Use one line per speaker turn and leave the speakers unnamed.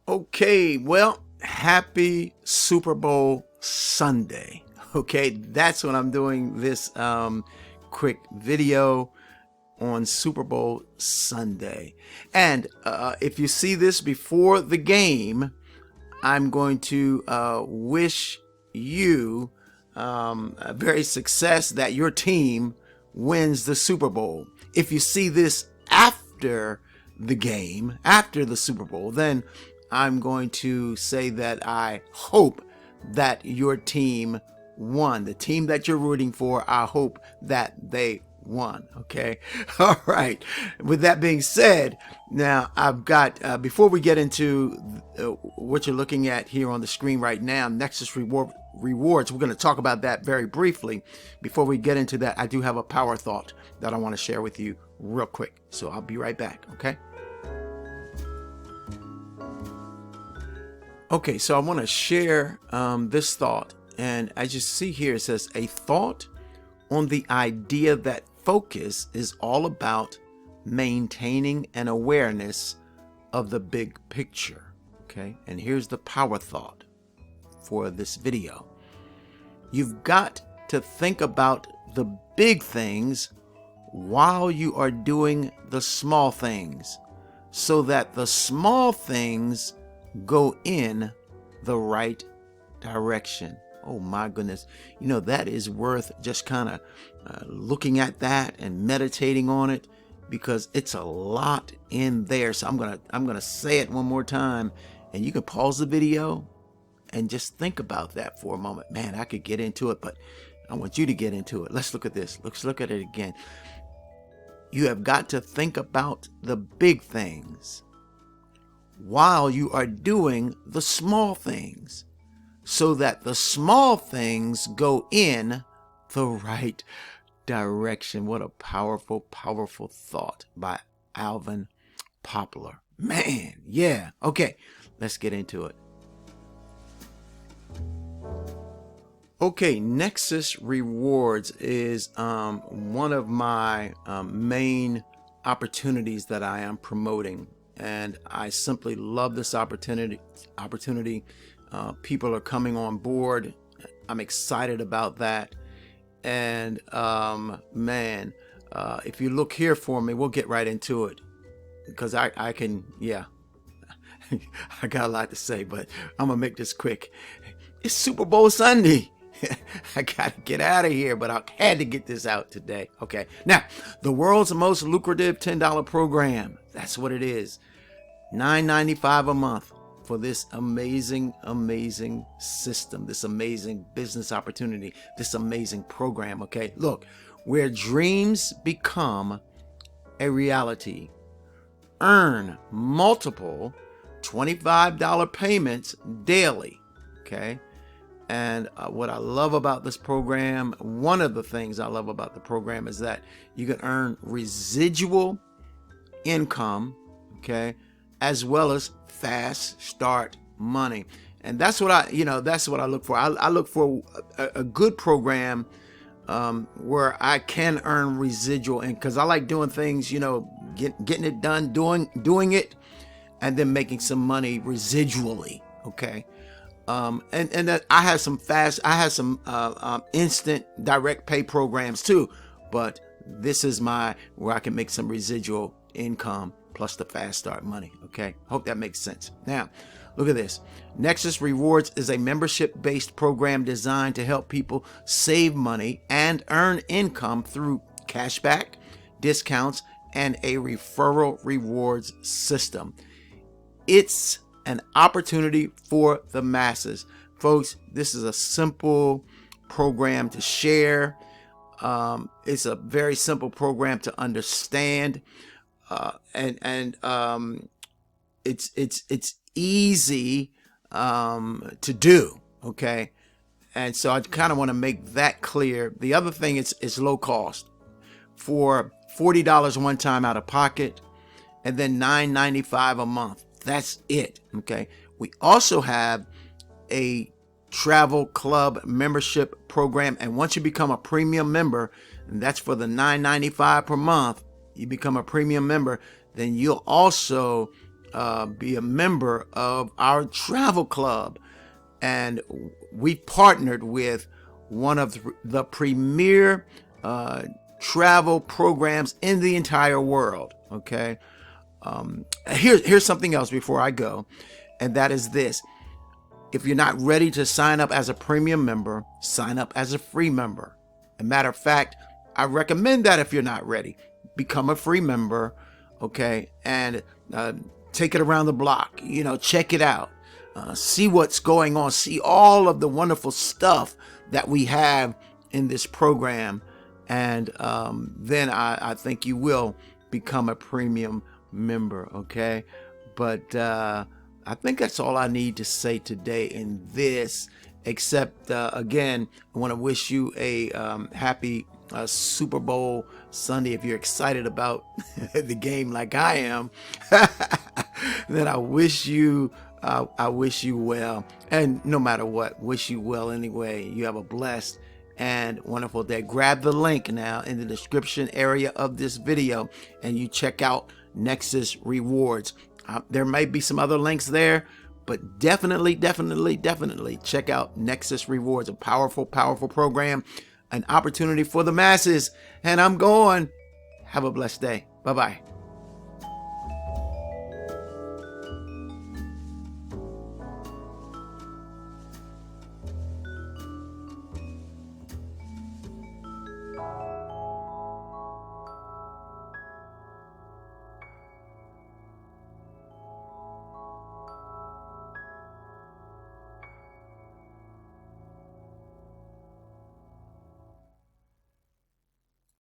Okay, well, happy Super Bowl Sunday. Okay, that's when I'm doing this quick video on Super Bowl Sunday. And if you see this before the game, I'm going to wish you a very success that your team wins the Super Bowl. If you see this after the game, after the Super Bowl, then I'm going to say that I hope that your team won. The team that you're rooting for, I hope that they won. Okay. All right. With that being said, now I've got, before we get into what you're looking at here on the screen right now, Nexus Rewards, we're going to talk about that very briefly. Before we get into that, I do have a power thought that I want to share with you real quick. So I'll be right back. Okay. Okay, so I want to share this thought, and as you see here, it says a thought on the idea that focus is all about maintaining an awareness of the big picture. Okay, and here's the power thought for this video. You've got to think about the big things while you are doing the small things, so that the small things go in the right direction. Oh my goodness. You know, that is worth just kind of looking at that and meditating on it, because it's a lot in there. So I'm going to say it one more time, and you can pause the video and just think about that for a moment. Man, I could get into it, but I want you to get into it. Let's look at this. Let's look at it again. You have got to think about the big things while you are doing the small things, so that the small things go in the right direction. What a powerful, powerful thought by Alvin Poplar. Man, yeah. Okay, let's get into it. Okay, Nexus Rewards is one of my main opportunities that I am promoting. And I simply love this opportunity. People are coming on board. I'm excited about that. And man, if you look here for me, we'll get right into it, because I can, yeah, I got a lot to say, but I'm gonna make this quick. It's Super Bowl Sunday. I gotta get out of here, but I had to get this out today. Okay, now the world's most lucrative $10 program. That's what it is. $9.95 a month for this amazing, amazing system, this amazing business opportunity, this amazing program. Okay, look, where dreams become a reality. Earn multiple $25 payments daily. Okay. And what I love about this program, one of the things I love about the program, is that you can earn residual income, okay, as well as fast start money. And that's what that's what I look for. I look for a good program where I can earn residual, and because I like doing things, getting it done, doing it, and then making some money residually. Okay. And that I have some instant direct pay programs too, but this is where I can make some residual income plus the fast start money. Okay, hope that makes sense. Now, look at this. Nexus Rewards is a membership-based program designed to help people save money and earn income through cashback, discounts, and a referral rewards system. It's an opportunity for the masses. Folks, this is a simple program to share. It's a very simple program to understand. It's easy to do. Okay. And so I kind of want to make that clear. The other thing is it's low cost. For $40 one time out of pocket, and then $9.95 a month. That's it. Okay. We also have a travel club membership program, and once you become a premium member, and that's for the $9.95 per month, you become a premium member, then you'll also be a member of our travel club. And we partnered with one of the premier travel programs in the entire world. Okay. Here's something else before I go, and that is this. If you're not ready to sign up as a premium member, sign up as a free member. As a matter of fact, I recommend that if you're not ready, become a free member, okay, and take it around the block. Check it out. See what's going on. See all of the wonderful stuff that we have in this program. And then I think you will become a premium member, okay? But I think that's all I need to say today in this, except, again, I want to wish you a happy Super Bowl Sunday. If you're excited about the game like I am, then I wish you well. And no matter what, wish you well anyway. You have a blessed and wonderful day. Grab the link now in the description area of this video and you check out Nexus Rewards. There may be some other links there, but definitely check out Nexus Rewards, a powerful program, an opportunity for the masses. And I'm going. Have a blessed day. Bye-bye.